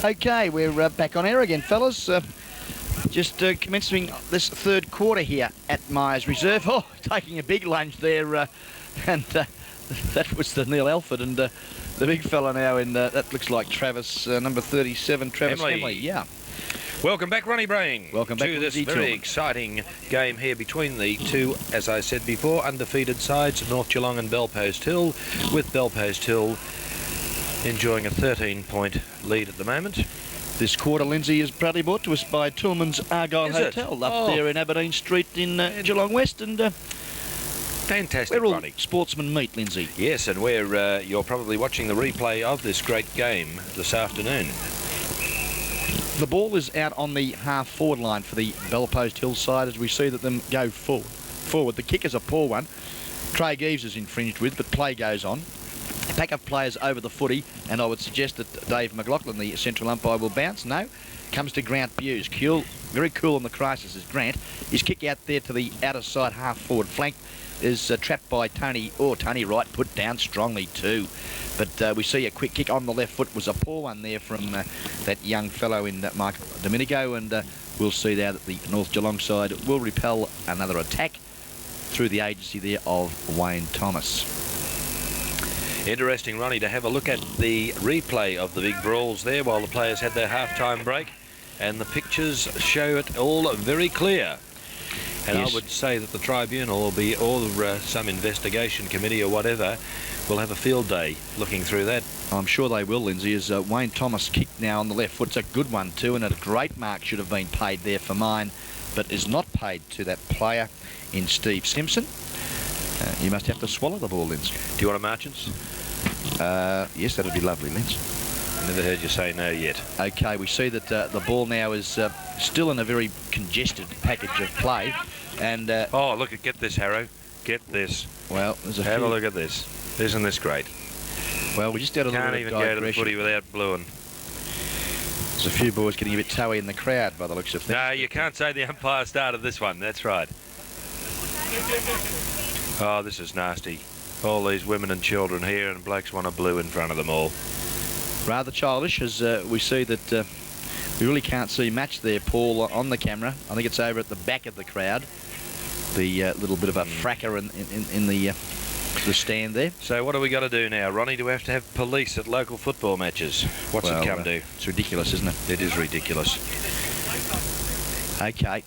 Okay, we're back on air again, fellas. Just commencing this third quarter here at Myers Reserve. Oh, taking a big lunge there, and that was the Neil Alford, and the big fella now in that looks like Travis, number 37, Travis Hemley. Yeah. Welcome back, Ronnie Brain. Welcome back to this very exciting game here between the two, as I said before, undefeated sides, North Geelong and Bellpost Hill, with Bellpost Hill enjoying a 13-point lead at the moment. This quarter, Lindsay, is proudly brought to us by Tillman's Argyle Hotel up there in Aberdeen Street in Geelong West, and fantastic, we're all Ronnie. sportsmen meet, Lindsay. Yes, and you're probably watching the replay of this great game this afternoon. The ball is out on the half-forward line for the Bellpost Hill side as we see that them go forward. The kick is a poor one. Craig Eves is infringed with, but play goes on. A pack of players over the footy, and I would suggest that Dave McLaughlin, the central umpire, will bounce. No, comes to Grant Buse. Very cool on the crisis is Grant. His kick out there to the outer side half-forward flank is trapped by Tony. Oh, Tony Wright put down strongly too. But we see a quick kick on the left foot was a poor one there from that young fellow in Mark Domenico, and we'll see now that the North Geelong side will repel another attack through the agency there of Wayne Thomas. Interesting, Ronnie, to have a look at the replay of the big brawls there while the players had their half-time break, and the pictures show it all very clear. And yes, I would say that the tribunal will be, or some investigation committee or whatever, will have a field day looking through that. I'm sure they will, Lindsay, as Wayne Thomas kicked now on the left foot. It's a good one too, and a great mark should have been paid there for mine, but is not paid to that player in Steve Simpson. You must have to swallow the ball, Lindsay. Do you want a marchants? Yes, that'd be lovely, Lindsay. Never heard you say no yet. Okay, we see that the ball now is still in a very congested package of play, and oh, look, get this, Harrow. Get this. Well, there's have a look at this. Isn't this great? Well, we just had a little bit of digression. Can't even go to the footy without blueing. There's a few boys getting a bit toey in the crowd by the looks of things. No, you can't say the umpire started this one. That's right. Oh, this is nasty. All these women and children here, and blokes want a blue in front of them all. Rather childish, as we see that we really can't see much there, Paul, on the camera. I think it's over at the back of the crowd. The little bit of a fracker in the stand there. So what do we got to do now, Ronnie? Do we have to have police at local football matches? What's it come to? It's ridiculous, isn't it? It is ridiculous. Okay.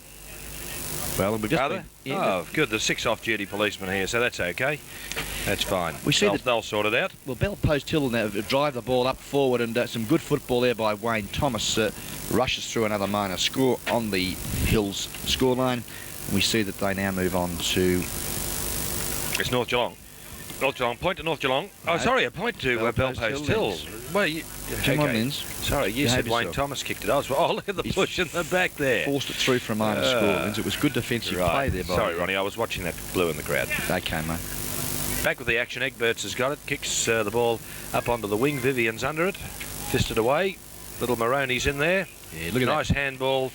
Well, we've just been, oh, good. There's 6 off-duty policemen here, so that's okay. That's fine. We see they'll sort it out. Well, Bellpost Hill now drive the ball up forward, and some good football there by Wayne Thomas. Rushes through another minor score on the Hills scoreline. We see that they now move on to... It's North Geelong. North Geelong, point to North Geelong. No. Oh, sorry, a point to Bellpost Hill. Well, come on, Linz. Sorry, you said Wayne Thomas kicked it. Oh, look at the push in the back there. Forced it through for a minor score, Linz. It was good defensive play there. Sorry, Ronnie, I was watching that blue in the crowd. Okay, mate. Back with the action. Egberts has got it. Kicks the ball up onto the wing. Vivian's under it. Fisted away. Little Maroney's in there. Yeah, look at nice handball.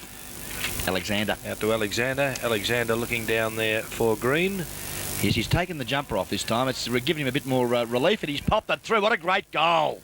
Alexander. Out to Alexander. Alexander looking down there for Green. Yes, he's taken the jumper off this time. It's giving him a bit more relief, and he's popped it through. What a great goal.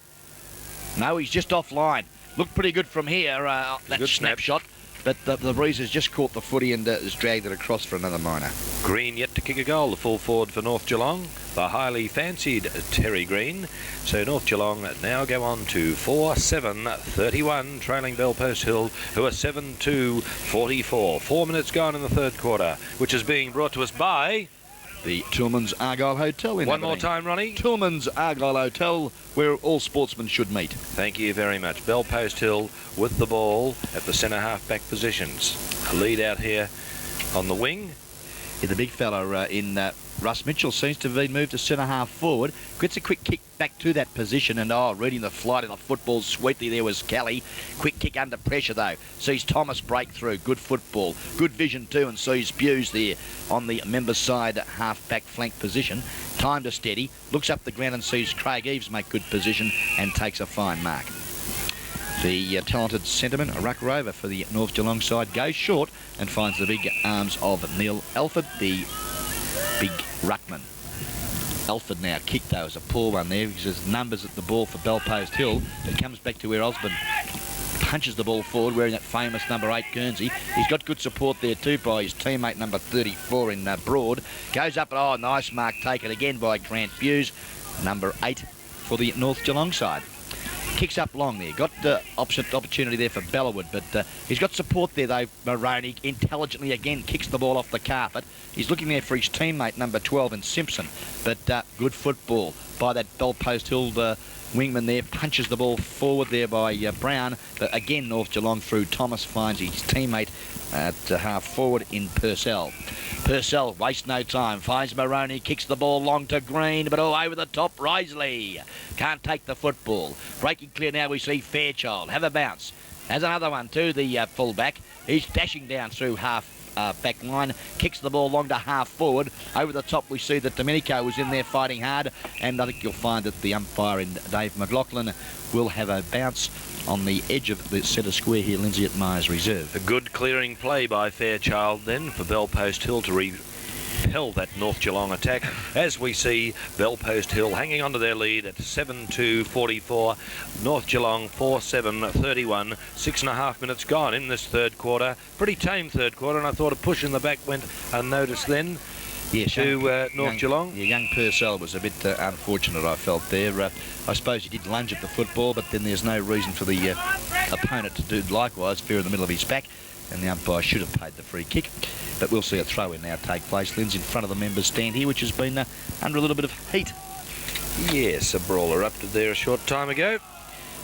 No, he's just offline. Looked pretty good from here, that snapshot. But the breeze has just caught the footy and has dragged it across for another minor. Green yet to kick a goal, the full forward for North Geelong, the highly fancied Terry Green. So North Geelong now go on to 4-7-31, trailing Bellpost Hill, who are 7-2-44. 4 minutes gone in the third quarter, which is being brought to us by... the Tillman's Argyle Hotel in One more time, Ronnie. Tillman's Argyle Hotel, where all sportsmen should meet. Thank you very much. Bellpost Hill with the ball at the centre half-back positions. A lead out here on the wing. Yeah, the big fella in Russ Mitchell seems to have been moved to centre half forward. Gets a quick kick back to that position, and reading the flight of the football sweetly there was Kelly. Quick kick under pressure though. Sees Thomas break through. Good football. Good vision too, and sees Buse there on the member side half-back flank position. Time to steady. Looks up the ground and sees Craig Eves make good position and takes a fine mark. The talented centreman, a ruck rover for the North Geelong side, goes short and finds the big arms of Neil Alford, the big ruckman. Alford now kicked though as a poor one there because there's numbers at the ball for Bellpost Hill. It comes back to where Osborne punches the ball forward wearing that famous number 8 Guernsey. He's got good support there too by his teammate number 34 in Broad. Goes up, oh, nice mark taken again by Grant Buse, number 8 for the North Geelong side. Kicks up long there. Got the opportunity there for Bellawood, but he's got support there though. Maroney intelligently again kicks the ball off the carpet. He's looking there for his teammate number 12 in Simpson, but good football by that Bellpost Hill wingman there. Punches the ball forward there by Brown, but again North Geelong through Thomas finds his teammate at half forward in Purcell. Purcell wastes no time, finds Maroney, kicks the ball long to Green, but all over the top, Risley can't take the football. Breaking clear now, we see Fairchild have a bounce. Has another one too, the fullback. He's dashing down through half back line, kicks the ball long to half forward. Over the top we see that Domenico was in there fighting hard, and I think you'll find that the umpire in Dave McLaughlin will have a bounce on the edge of the centre square here, Lindsay, at Myers Reserve. A good clearing play by Fairchild then for Bellpost Hill to repel that North Geelong attack, as we see Bellpost Hill hanging onto their lead at 7-2-44. North Geelong 4-7-31. 6.5 minutes gone in this third quarter. Pretty tame third quarter, and I thought a push in the back went unnoticed then. Yes, to North Geelong. Yeah, young Purcell was a bit unfortunate, I felt there. I suppose he did lunge at the football, but then there's no reason for the opponent to do likewise. Fair in the middle of his back, and the umpire should have paid the free kick. But we'll see a throw-in now take place. Lynn's in front of the members' stand here, which has been under a little bit of heat. Yes, a brawler erupted there a short time ago.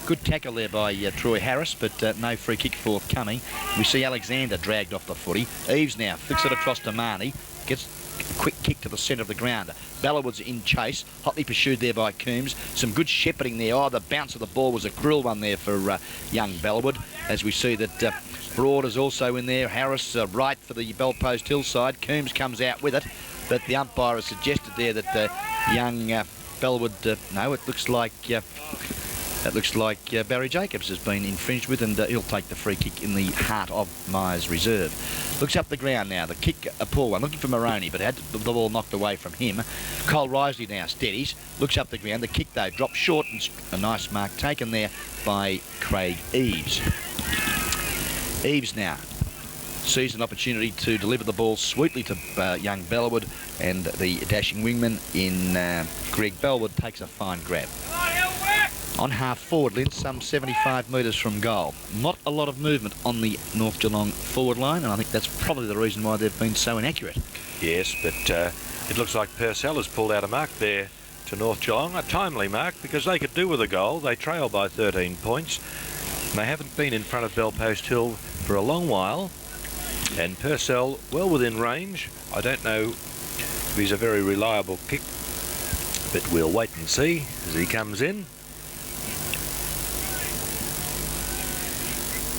Good tackle there by Troy Harris, but no free kick forthcoming. We see Alexander dragged off the footy. Eves now flicks it across to Marnie. Gets a quick kick to the centre of the ground. Bellawood's in chase, hotly pursued there by Coombs. Some good shepherding there. Oh, the bounce of the ball was a cruel one there for young Bellawood. As we see that Broad is also in there. Harris right for the Bellpost Hill side. Coombs comes out with it, but the umpire has suggested there that young Bellawood, no, it looks like Barry Jacobs has been infringed with, and he'll take the free kick in the heart of Myers Reserve. Looks up the ground now. The kick, a poor one. Looking for Maroney, but had the ball knocked away from him. Cole Risley now steadies. Looks up the ground. The kick, though, drops short, and a nice mark taken there by Craig Eves. Eves now sees an opportunity to deliver the ball sweetly to young Bellawood, and the dashing wingman in Greg Bellawood takes a fine grab. On half forward, Lynn, some 75 metres from goal. Not a lot of movement on the North Geelong forward line, and I think that's probably the reason why they've been so inaccurate. Yes, but it looks like Purcell has pulled out a mark there to North Geelong, a timely mark, because they could do with a goal. They trail by 13 points. They haven't been in front of Bellpost Hill for a long while, and Purcell well within range. I don't know if he's a very reliable kick, but we'll wait and see as he comes in.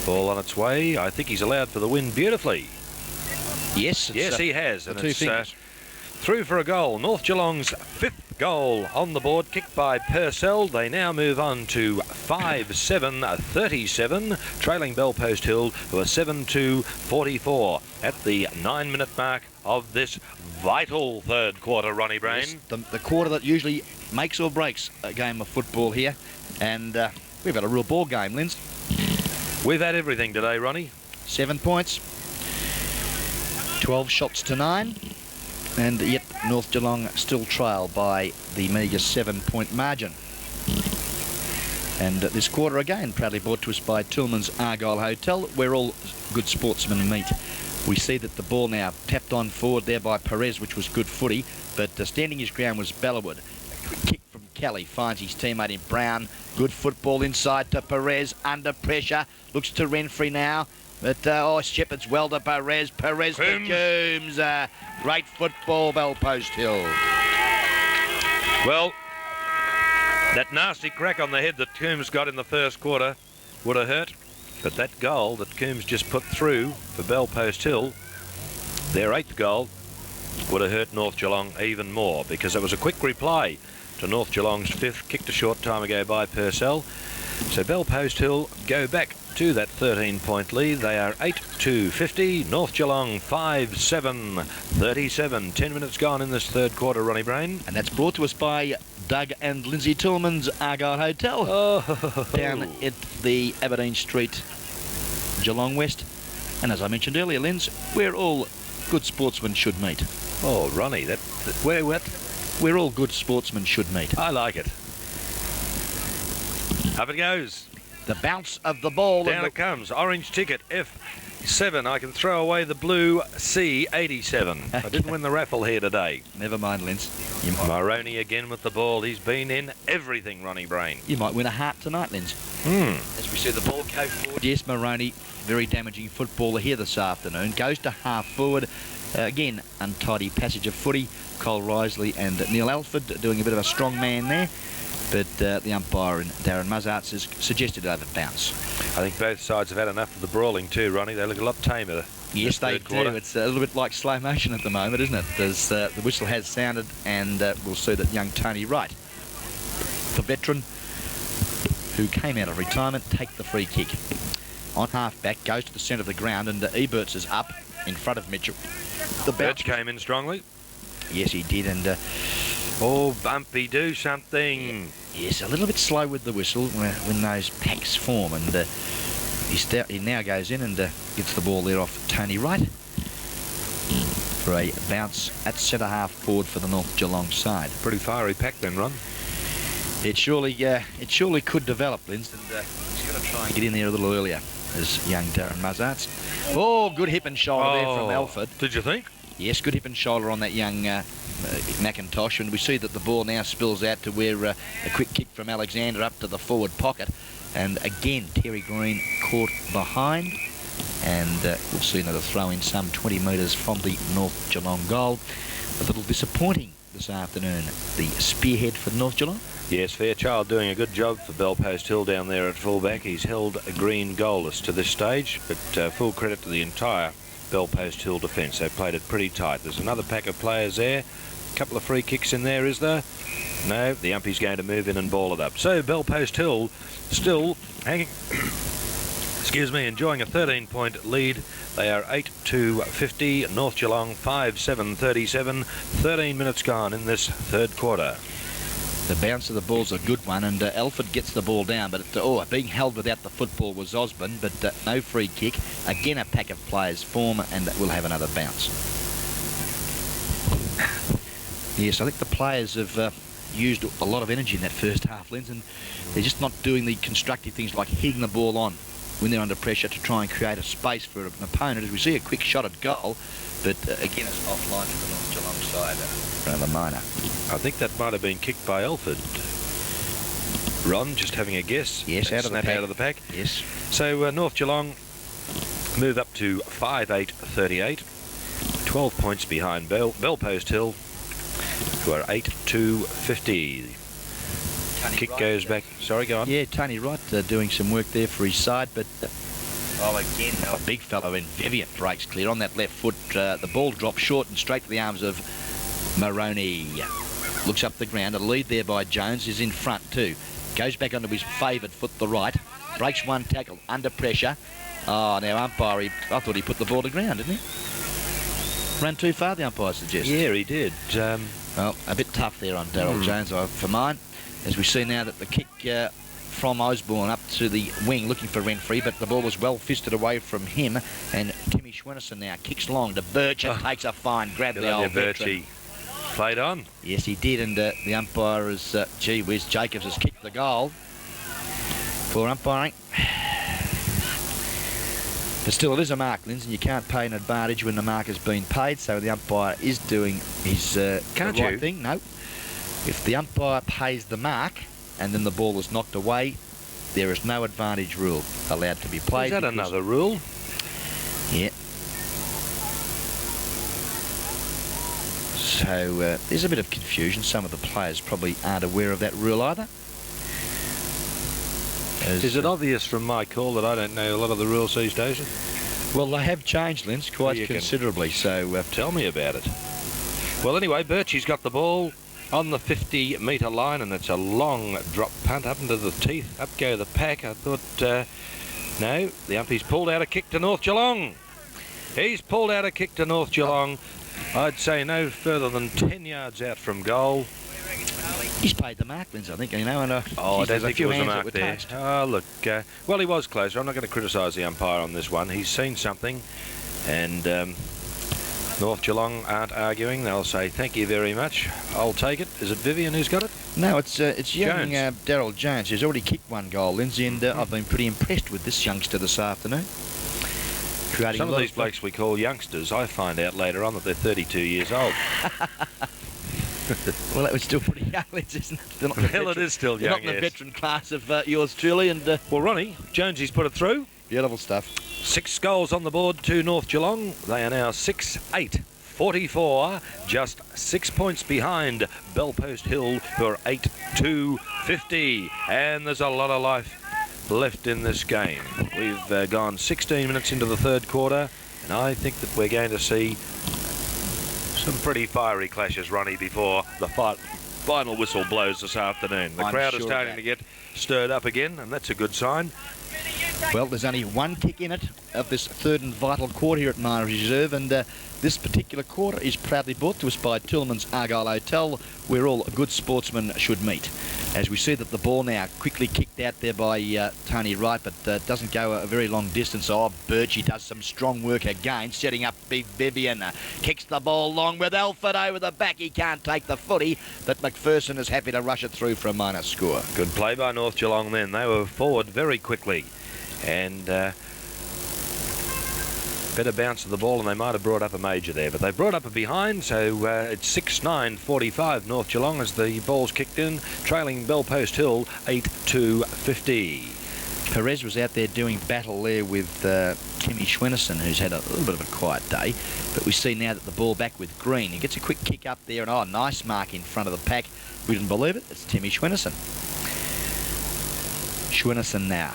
Ball on its way. I think he's allowed for the win beautifully. Yes, he has, and it's through for a goal. North Geelong's 5th goal on the board, kicked by Purcell. They now move on to 5-7-37, trailing Bellpost Hill, who are 7-2-44 at the 9-minute mark of this vital third quarter, Ronnie Brain. Yes, the quarter that usually makes or breaks a game of football here, and we've had a real ball game, Linz. We've had everything today, Ronnie. 7 points, 12 shots to 9, and yet North Geelong still trail by the meagre 7-point margin. And this quarter again proudly brought to us by Tillman's Argyle Hotel, where all good sportsmen meet. We see that the ball now tapped on forward there by Perez, which was good footy, but standing his ground was Bellawood. A quick kick from Kelly finds his teammate in Brown. Good football inside to Perez, under pressure. Looks to Renfrey now. But, Shepherd's well to Perez. Perez to Coombs. Great football, Bellpost Hill. Well, that nasty crack on the head that Coombs got in the first quarter would have hurt. But that goal that Coombs just put through for Bellpost Hill, their 8th goal, would have hurt North Geelong even more, because it was a quick reply to North Geelong's 5th, kicked a short time ago by Purcell. So Bellpost Hill go back to that 13-point lead. They are 8-2-50. North Geelong 5-7-37. 10 minutes gone in this third quarter, Ronnie Brain. And that's brought to us by Doug and Lindsay Tillman's Argyle Hotel. Oh. Down at the Aberdeen Street Geelong West. And as I mentioned earlier, Linz, where all good sportsmen should meet. Oh, Ronnie, where what? Where all good sportsmen should meet. I like it. Up it goes. The bounce of the ball. Down it comes. Orange ticket, F7. I can throw away the blue C87. I didn't win the raffle here today. Never mind, Linz. Maroney again with the ball. He's been in everything, Ronnie Brain. You might win a heart tonight, Linz. As we see the ball go forward. Yes, Maroney, very damaging footballer here this afternoon. Goes to half forward. Again, untidy passage of footy. Cole Risley and Neil Alford doing a bit of a strong man there. But the umpire, Darren Muzzarts, has suggested over bounce. I think both sides have had enough of the brawling too, Ronnie. They look a lot tamer. Yes, they do. It's a little bit like slow motion at the moment, isn't it? There's, the whistle has sounded, and we'll see that young Tony Wright, the veteran who came out of retirement, take the free kick. On half-back, goes to the centre of the ground, and Eberts is up in front of Mitchell. The Birch came in strongly. Yes, he did, and... oh, Bumpy, do something. Yes, a little bit slow with the whistle when those packs form, and he now goes in and gets the ball there off Tony Wright for a bounce at centre-half forward for the North Geelong side. Pretty fiery pack then, Ron. It surely could develop, Linz, and he's got to try and get in there a little earlier, as young Darren Muzzarts. Oh, good hip and shoulder there from Alford. Did you think? Yes, good hip and shoulder on that young McIntosh, and we see that the ball now spills out to where a quick kick from Alexander up to the forward pocket, and again Terry Green caught behind, and we'll see another throw in some 20 metres from the North Geelong goal. A little disappointing this afternoon, the spearhead for North Geelong. Yes, Fairchild doing a good job for Bellpost Hill down there at fullback. He's held a Green goalless to this stage, but full credit to the entire Bellpost Hill defence. They played it pretty tight. There's another pack of players there. A couple of free kicks in there, is there? No, the umpy's going to move in and ball it up. So Bellpost Hill still hanging, excuse me, enjoying a 13-point lead. They are 8-2-50. North Geelong 5-7-37. 13 minutes gone in this third quarter. The bounce of the ball's a good one, and Alford gets the ball down, but being held without the football was Osborne, but no free kick. Again, a pack of players form, and we'll have another bounce. Yes, I think the players have used a lot of energy in that first half, Linz, and they're just not doing the constructive things like hitting the ball on when they're under pressure to try and create a space for an opponent. As we see a quick shot at goal, but again, it's offline for the North Geelong side. The minor. I think that might have been kicked by Alford. Ron, just having a guess. Yes, out of the pack. Yes. So North Geelong move up to 5-8-38. 12 points behind Bellpost Hill, who are 8-2-50. Kick goes back. Sorry, go on. Yeah, Tony Wright doing some work there for his side, but again, a big fellow in Vivian breaks clear on that left foot. The ball drops short and straight to the arms of Maroney. Looks up the ground. A lead there by Jones is in front too. Goes back onto his favoured foot, the right. Breaks one tackle under pressure. Oh, now umpire, I thought he put the ball to ground, didn't he? Ran too far, the umpire suggests. Yeah, he did. Well, a bit tough there on Daryl Jones for mine. As we see now that the kick from Osborne up to the wing looking for Renfrey, but the ball was well fisted away from him, and Timmy Schwennerson now kicks long to Birch and takes a fine grab. The old veteran. Played on. Yes, he did, and the umpire is, gee whiz, Jacobs has kicked the goal for umpiring. But still, it is a mark, Linz, and you can't pay an advantage when the mark has been paid, so the umpire is doing his right thing. No. If the umpire pays the mark and then the ball is knocked away, there is no advantage rule allowed to be played. Is that another rule? Yeah. So there's a bit of confusion. Some of the players probably aren't aware of that rule either. Is it obvious from my call that I don't know a lot of the rules these days? Well, they have changed, Linz, quite considerably. So tell me about it. Well, anyway, Birchie's got the ball on the 50-metre line, and it's a long drop punt up into the teeth. Up go the pack. I thought, no, the umpy's pulled out a kick to North Geelong. He's pulled out a kick to North Geelong. I'd say no further than 10 yards out from goal. He's paid the mark, Linz, I think, you know. And, I don't there's think a few it was a hands that mark were there. touched. Oh, look. Well, he was closer. I'm not going to criticise the umpire on this one. He's seen something. And North Geelong aren't arguing. They'll say, thank you very much. I'll take it. Is it Vivian who's got it? No, it's young Jones. Daryl Jones, who's already kicked one goal, Lindsay, and I've been pretty impressed with this youngster this afternoon. Creating Some of these blokes we call youngsters, I find out later on that they're 32 years old. Well, that was still pretty young, Lindsay, isn't it? They're not the Well, veteran- it is still they're young, not in the yes. veteran class of yours truly, and Well, Ronnie, Jonesy's put it through. beautiful stuff. 6 goals on the board to North Geelong. They are now 6-8. 44, just 6 points behind Bellpost Hill, who are 8-2 50. And there's a lot of life left in this game. We've gone 16 minutes into the third quarter, and I think that we're going to see some pretty fiery clashes, Ronnie, before the final whistle blows this afternoon. The I'm crowd is sure starting of to that. get stirred up again, and that's a good sign. Well, there's only one kick in it of this third and vital quarter here at Mine Reserve, and this particular quarter is proudly brought to us by Tillman's Argyle Hotel, where all good sportsmen should meet. As we see that the ball now quickly kicked out there by Tony Wright, but doesn't go a very long distance. Oh, Birchie does some strong work again, setting up Big Vivian. Kicks the ball long with Alford over the back. He can't take the footy, but McPherson is happy to rush it through for a minor score. Good play by North Geelong then. They were forward very quickly. And better bounce of the ball, and they might have brought up a major there, but they brought up a behind, so it's 6-9 45 North Geelong as the ball's kicked in, trailing Bellpost Hill 8-2 50. Perez was out there doing battle there with Timmy Schwennison, who's had a little bit of a quiet day, but we see now that the ball back with Green. He gets a quick kick up there, and oh, nice mark in front of the pack. We didn't believe it. It's Timmy Schwennison. Schwennison now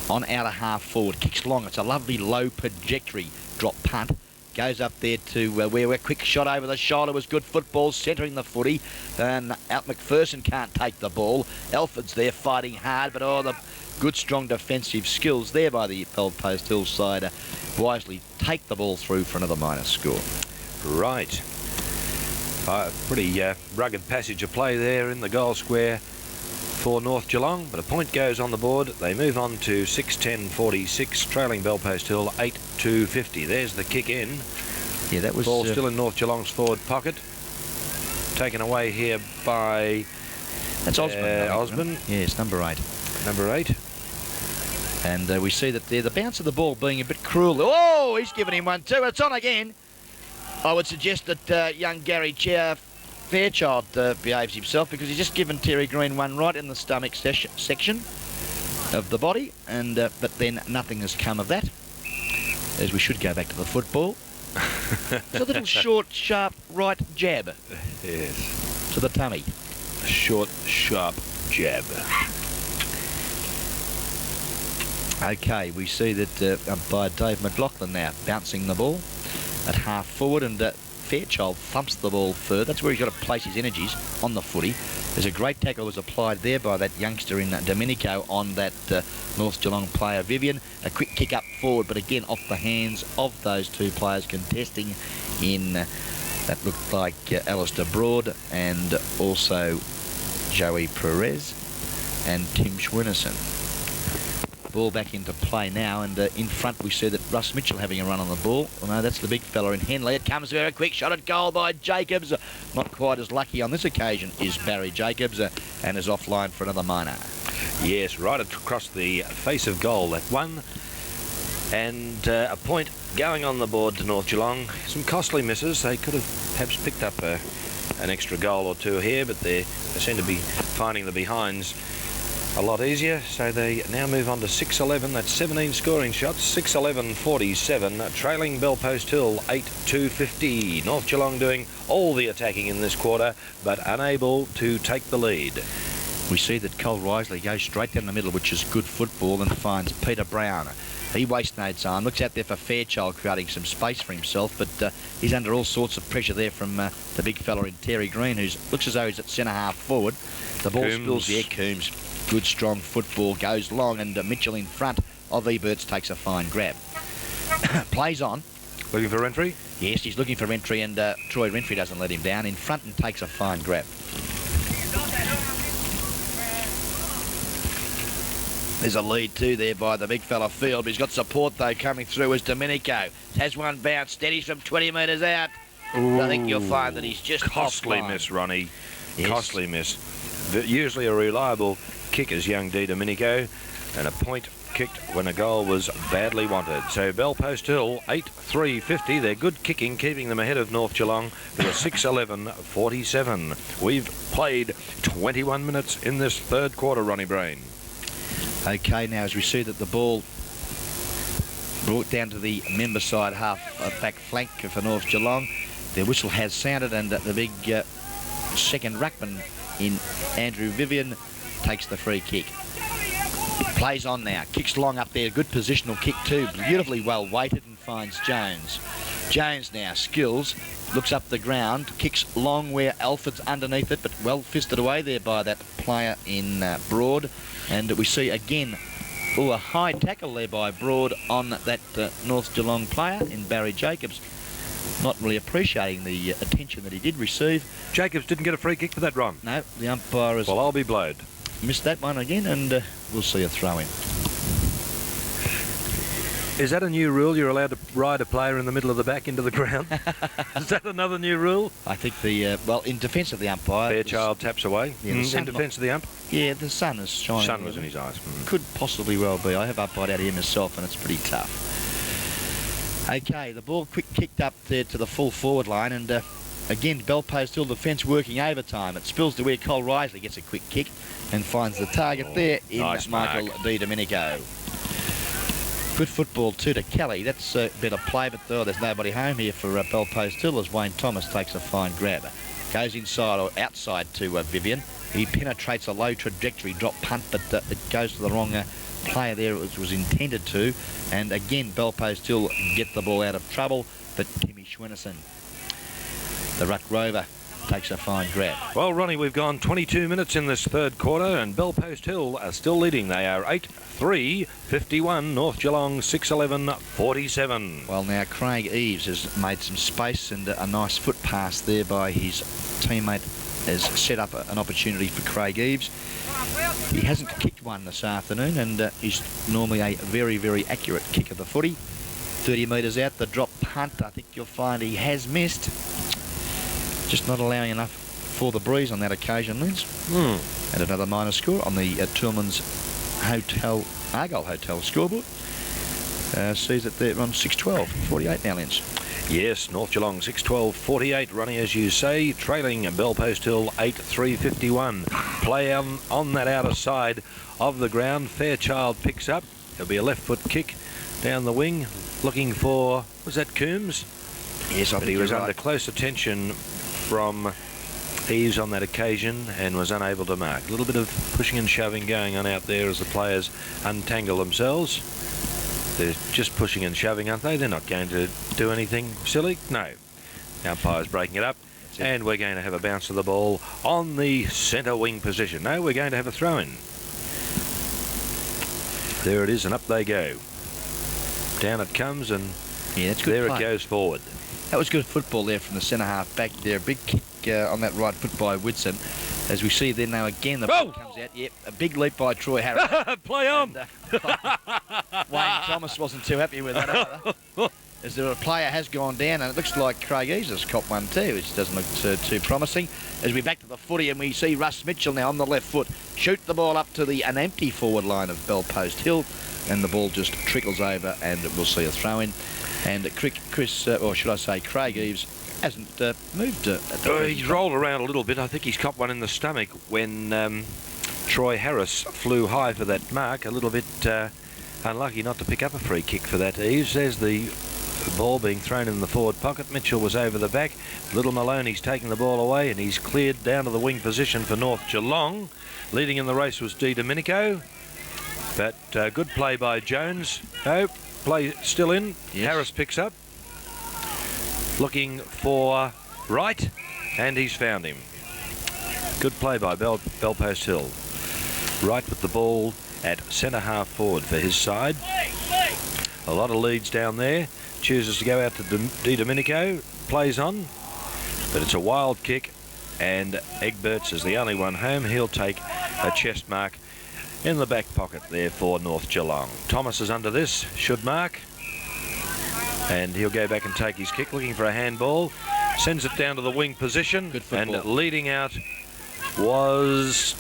on outer half forward, kicks long. It's a lovely low trajectory drop punt. Goes up there to where a quick shot over the shoulder was good football, centering the footy. And out McPherson can't take the ball. Alford's there fighting hard, but oh, the good strong defensive skills there by the Bellpost Hill side wisely take the ball through for another minor score. Right. Pretty rugged passage of play there in the goal square for North Geelong, but a point goes on the board. They move on to 6-10 46, trailing Bellpost Hill 8-2 50. There's the kick in. Yeah, that was ball still in North Geelong's forward pocket. Taken away here by that's Osborne. Osborne. Yes, number 8. Number 8. And we see that there, the bounce of the ball being a bit cruel. Oh, he's given him one too. It's on again. I would suggest that young Gary Fairchild behaves himself, because he's just given Terry Green one right in the stomach section of the body, and but then nothing has come of that, as we should go back to the football. It's a little short, sharp right jab. Yes. To the tummy. A short, sharp jab. Okay, we see that by Dave McLaughlin now bouncing the ball at half forward, and Fairchild thumps the ball further. That's where he's got to place his energies, on the footy. There's a great tackle was applied there by that youngster in Domenico on that North Geelong player Vivian. A quick kick up forward, but again off the hands of those two players contesting in that looked like Alistair Broad and also Joey Perez and Tim Schwennison. Ball back into play now, and in front we see that Russ Mitchell having a run on the ball. Well, no, that's the big fella in Henley. It comes very quick shot at goal by Jacobs. Not quite as lucky on this occasion is Barry Jacobs, and is offline for another minor. Yes, right across the face of goal, that one. And a point going on the board to North Geelong. Some costly misses. They could have perhaps picked up an extra goal or two here, but they seem to be finding the behinds a lot easier, so they now move on to 6-11. That's 17 scoring shots, 6-11 47, trailing Bellpost Hill 8-2 50. North Geelong doing all the attacking in this quarter, but unable to take the lead. We see that Cole Risley goes straight down the middle, which is good football, and finds Peter Brown. He wastes no time, looks out there for Fairchild, creating some space for himself, but he's under all sorts of pressure there from the big fella in Terry Green, who looks as though he's at centre half forward. The ball spills the air. Coombs, good strong football, goes long, and Mitchell in front of Eberts takes a fine grab. Plays on. Looking for entry? Yes, he's looking for entry, and Troy Renfrey doesn't let him down. In front and takes a fine grab. There's a lead too there by the big fella Field. He's got support though coming through as Domenico. Has one bounce, steadies from 20 metres out. Ooh, I think you'll find that he's just costly offline. miss, Ronnie. Yes. Costly miss. Usually a reliable kick is young Di Domenico, and a point kicked when a goal was badly wanted. So Bellpost Hill 8-3-50. They're good kicking, keeping them ahead of North Geelong with a 6-11-47. We've played 21 minutes in this third quarter, Ronnie Brain. Okay, now as we see that the ball brought down to the member side half back flank for North Geelong. Their whistle has sounded, and the big second ruckman in Andrew Vivian takes the free kick. Plays on now, kicks long up there, good positional kick too, beautifully well weighted, and finds Jones. Jones now skills, looks up the ground, kicks long where Alford's underneath it, but well fisted away there by that player in Broad. And we see again, a high tackle there by Broad on that North Geelong player in Barry Jacobs. Not really appreciating the attention that he did receive. Jacobs didn't get a free kick for that, Ron. No, the umpire has Well, I'll be blowed. missed that one again, and we'll see a throw-in. Is that a new rule? You're allowed to ride a player in the middle of the back into the ground? Is that another new rule? I think the, well, in defence of the umpire... Fairchild taps away. Yeah, the sun in defence of the ump? Yeah, the sun is shining. Sun was in his eyes. Could possibly well be. I have umpired out here myself, and it's pretty tough. Okay, the ball quick kicked up there to the full forward line, and again, Bellpost Hill defence working overtime. It spills to where Cole Risley gets a quick kick and finds the target there in nice Michael Di Domenico. Good football too to Kelly. That's a bit of play, but there's nobody home here for Bellpost Hill as Wayne Thomas takes a fine grab. Goes inside or outside to Vivian. He penetrates a low trajectory drop punt, but it goes to the wrong player there. It was intended to. And again, Bellpost Hill get the ball out of trouble, but Timmy Schwinnerson, the Ruck Rover, takes a fine grab. Well, Ronnie, we've gone 22 minutes in this third quarter, and Bellpost Hill are still leading. They are 8-3-51. North Geelong 6-11-47. Well, now Craig Eves has made some space, and a nice foot pass there by his teammate has set up an opportunity for Craig Eves. He hasn't kicked one this afternoon, and he's normally a very, very accurate kick of the footy. 30 metres out, the drop punt, I think you'll find he has missed. Just not allowing enough for the breeze on that occasion, Linz. And another minor score on the Tillman's Hotel, Argyle Hotel scoreboard. Sees it there on 6-12-48 now, Linz. Yes, North Geelong 6-12-48, Ronnie, as you say, trailing Bellpost Hill 8-3-51. Play on that outer side of the ground. Fairchild picks up. There'll be a left foot kick down the wing, looking for, was that Coombs? Yes, I But think he was you're under right. close attention from Eves on that occasion and was unable to mark. A little bit of pushing and shoving going on out there as the players untangle themselves. They're just pushing and shoving, aren't they? They're not going to do anything silly. No. Umpire's breaking it up. And we're going to have a bounce of the ball on the centre wing position. No, we're going to have a throw-in. There it is, and up they go. Down it comes, and Yeah, that's good there play. it goes forward. That was good football there from the centre half back there. A big kick on that right foot by Whitson. As we see there now again, the ball comes out. Yep, a big leap by Troy Harris. Play on! And, Wayne Thomas wasn't too happy with that either. As the player has gone down, and it looks like Craig Eves has copped one too, which doesn't look too promising. As we back to the footy, and we see Russ Mitchell now on the left foot shoot the ball up to an empty forward line of Bellpost Hill, and the ball just trickles over, and we'll see a throw-in. And Craig Eves hasn't moved. He's rolled around a little bit. I think he's copped one in the stomach when Troy Harris flew high for that mark. A little bit unlucky not to pick up a free kick for that. Eves. There's the ball being thrown in the forward pocket. Mitchell was over the back. Little Maloney's taking the ball away, and he's cleared down to the wing position for North Geelong. Leading in the race was Di Domenico. But good play by Jones. No, play still in. Yes. Harris picks up. Looking for Wright, and he's found him. Good play by Bellpost Hill. Wright with the ball at centre half forward for his side. A lot of leads down there. Chooses to go out to Di Domenico. Plays on, but it's a wild kick, and Egberts is the only one home. He'll take a chest mark in the back pocket there for North Geelong. Thomas is under this, should mark. And he'll go back and take his kick, looking for a handball. Sends it down to the wing position. Good football. And leading out was...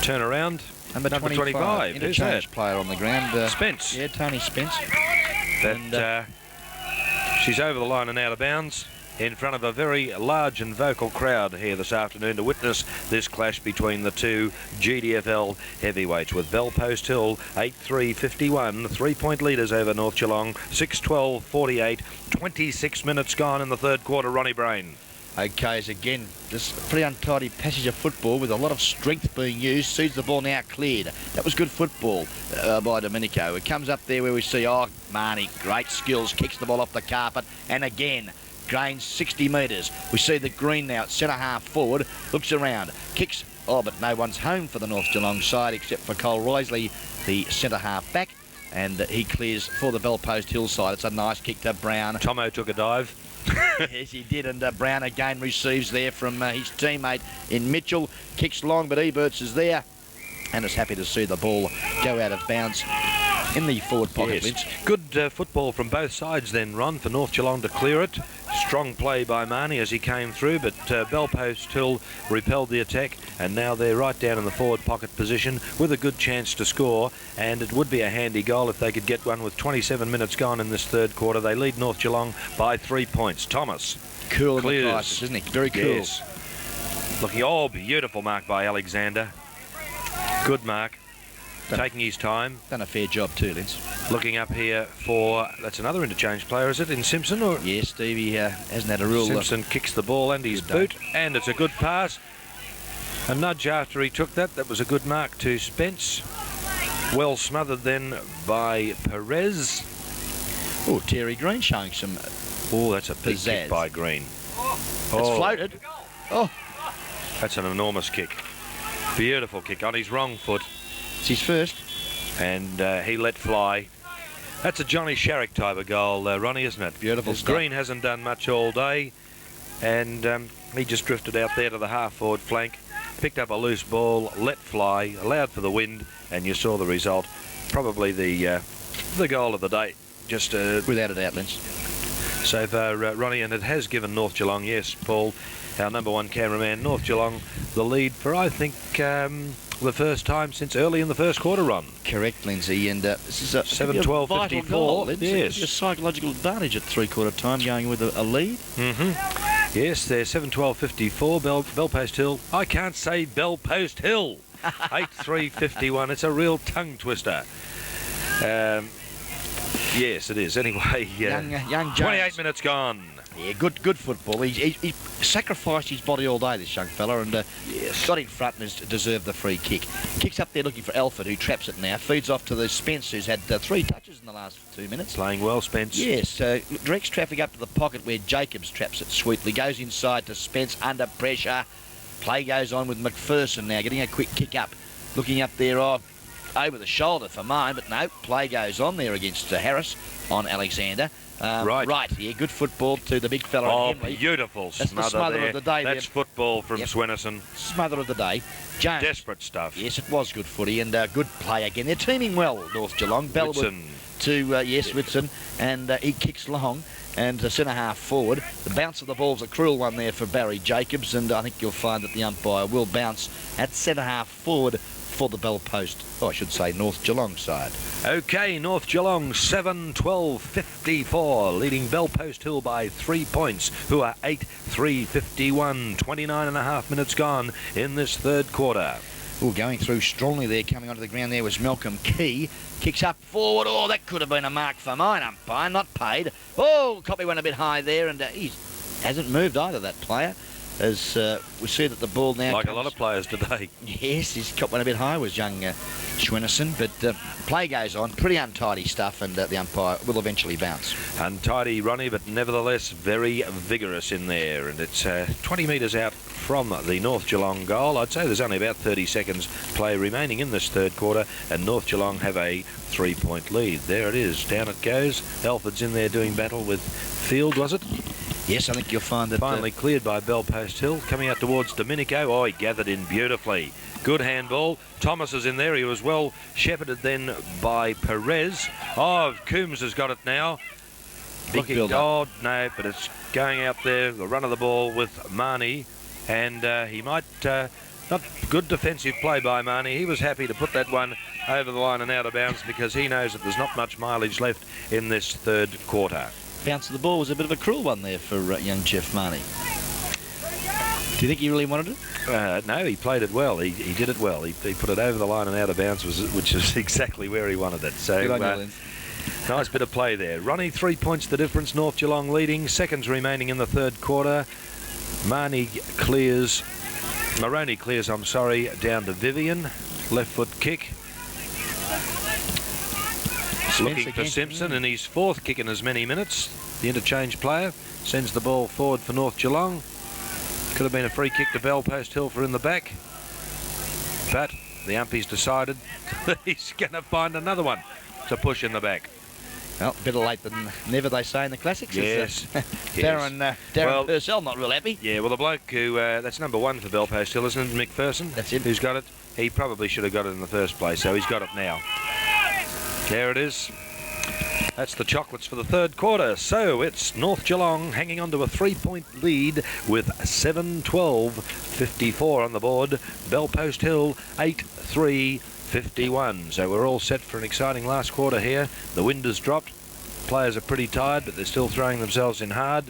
Turn around. Number 25. Who's that? Interchange player on the ground. Spence. Yeah, Tony Spence. She's over the line and out of bounds in front of a very large and vocal crowd here this afternoon to witness this clash between the two GDFL heavyweights, with Bellpost Hill 8-3-51, 3-point leaders over North Geelong, 6-12-48, 26 minutes gone in the third quarter. Ronnie Brain. Okay, as again, this pretty untidy passage of football with a lot of strength being used. Sees the ball now cleared. That was good football by Domenico. It comes up there where we see, Marnie, great skills, kicks the ball off the carpet, and again, gains 60 metres. We see the green now at centre half forward, looks around, kicks, but no one's home for the North Geelong side except for Cole Risley, the centre half back, and he clears for the Bellpost Hill side. It's a nice kick to Brown. Tomo took a dive. Yes, he did, and Brown again receives there from his teammate in Mitchell. Kicks long, but Eberts is there and is happy to see the ball go out of bounds in the forward pocket. Yes. Good football from both sides then, Ron, for North Geelong to clear it. Strong play by Marnie as he came through, but Bellpost Hill repelled the attack, and now they're right down in the forward pocket position with a good chance to score, and it would be a handy goal if they could get one with 27 minutes gone in this third quarter. They lead North Geelong by 3 points. Thomas. Cool in clears. the crisis, isn't he? Very cool. Yes. Looking, beautiful mark by Alexander. Good mark. Taking his time. Done a fair job too, Linz. Looking up here for, that's another interchange player, is it, in Simpson? Or? Yes, Stevie hasn't had a real... Simpson kicks the ball and his boot, and it's a good pass. A nudge after he took that. That was a good mark to Spence. Well smothered then by Perez. Oh, Terry Green showing some... Oh, that's a big kick by Green. It's floated. Oh. That's an enormous kick. Beautiful kick on his wrong foot. It's his first. And he let fly. That's a Johnny Sharrock type of goal, Ronnie, isn't it? Beautiful stuff. Green hasn't done much all day, and he just drifted out there to the half-forward flank, picked up a loose ball, let fly, allowed for the wind, and you saw the result. Probably the goal of the day, just without a doubt, Lynch. So far, Ronnie, and it has given North Geelong, yes, Paul, our number one cameraman, North Geelong, the lead for, I think, the first time since early in the first quarter run. Correct, Lindsay, and this is a 7-12-54. Yes, a psychological advantage at three-quarter time, going with a lead. Yes, they're 7-12-54. Bellpost Hill. I can't say Bellpost Hill. 8-3-51. It's a real tongue twister. Yes, it is. Anyway, young Jones. 28 minutes gone. Yeah, good football. He sacrificed his body all day, this young fella, and got in front and has deserved the free kick. Kicks up there looking for Alford, who traps it now. Feeds off to the Spence, who's had 3 touches in the last 2 minutes. Playing well, Spence. Yes, directs traffic up to the pocket where Jacobs traps it sweetly. Goes inside to Spence under pressure. Play goes on with McPherson now, getting a quick kick up. Looking up there, over the shoulder for mine, but no, play goes on there against Harris on Alexander. Right, yeah, good football to the big fella. Oh, Henley. Beautiful That's smother the smother there. of the day. That's football from Swenison. Smother of the day. Jones. Desperate stuff. Yes, it was good footy and good play again. They're teaming well, North Geelong. Whitson. Whitson, and he kicks long and centre half forward. The bounce of the ball's a cruel one there for Barry Jacobs, and I think you'll find that the umpire will bounce at centre half forward for the Bellpost, I should say North Geelong side. Okay, North Geelong 7-12-54, leading Bellpost Hill by 3 points, who are 8-3-51, 29 and a half minutes gone in this third quarter. Going through strongly there, coming onto the ground there was Malcolm Key. Kicks up forward. Oh, that could have been a mark for mine umpire, not paid. Oh, Coppy went a bit high there, and he hasn't moved either, that player. As we see that the ball now like a lot of players today. Yes, his cop went a bit high, was young Schwenison, but play goes on. Pretty untidy stuff, and the umpire will eventually bounce. Untidy, Ronnie, but nevertheless very vigorous in there, and it's 20 metres out from the North Geelong goal. I'd say there's only about 30 seconds play remaining in this third quarter, and North Geelong have a 3-point lead. There it is, down it goes. Alford's in there doing battle with Field, was it? Yes, I think you'll find that... Finally cleared by Bellpost Hill. Coming out towards Domenico. Oh, he gathered in beautifully. Good handball. Thomas is in there. He was well shepherded then by Perez. Oh, Coombs has got it now. Big build-up. Oh, no, but it's going out there, the run of the ball with Marnie. And he might... not good defensive play by Marnie. He was happy to put that one over the line and out of bounds because he knows that there's not much mileage left in this third quarter. Bounce of the ball was a bit of a cruel one there for young Jeff Marnie. Do you think he really wanted it? No, he played it well. He did it well. He put it over the line and out of bounds, which is exactly where he wanted it. So Good on you, Lynn. nice bit of play there. Ronnie, 3 points the difference. North Geelong leading. Seconds remaining in the third quarter. Maroney clears, I'm sorry, down to Vivian. Left foot kick. Looking for Simpson in his fourth kick in as many minutes. The interchange player sends the ball forward for North Geelong. Could have been a free kick to Bellpost Hill for in the back. But the umpies decided that he's going to find another one to push in the back. Well, better late than never, they say in the classics. Yes. Darren Well, Purcell not real happy. Yeah, well, the bloke who, that's number one for Bellpost Hill, isn't it? McPherson? That's him. Who's got it? He probably should have got it in the first place, so he's got it now. There it is. That's the chocolates for the third quarter. So it's North Geelong hanging on to a 3-point lead with 7-12-54 on the board. Bellpost Hill 8-3-51. So we're all set for an exciting last quarter here. The wind has dropped. Players are pretty tired, but they're still throwing themselves in hard.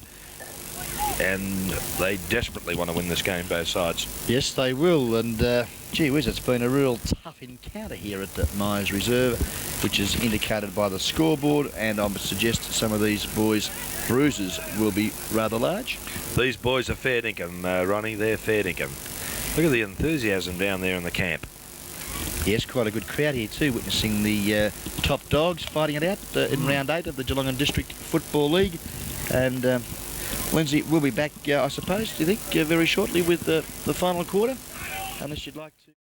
And they desperately want to win this game, both sides. Yes, they will. And gee whiz, it's been a real tough encounter here at Myers Reserve, which is indicated by the scoreboard. And I would suggest some of these boys' bruises will be rather large. These boys are fair dinkum, Ronnie. They're fair dinkum. Look at the enthusiasm down there in the camp. Yes, quite a good crowd here too, witnessing the top dogs fighting it out in round 8 of the Geelong and District Football League. And Lindsay, we'll be back, I suppose, do you think, very shortly with the final quarter? Unless you'd like to...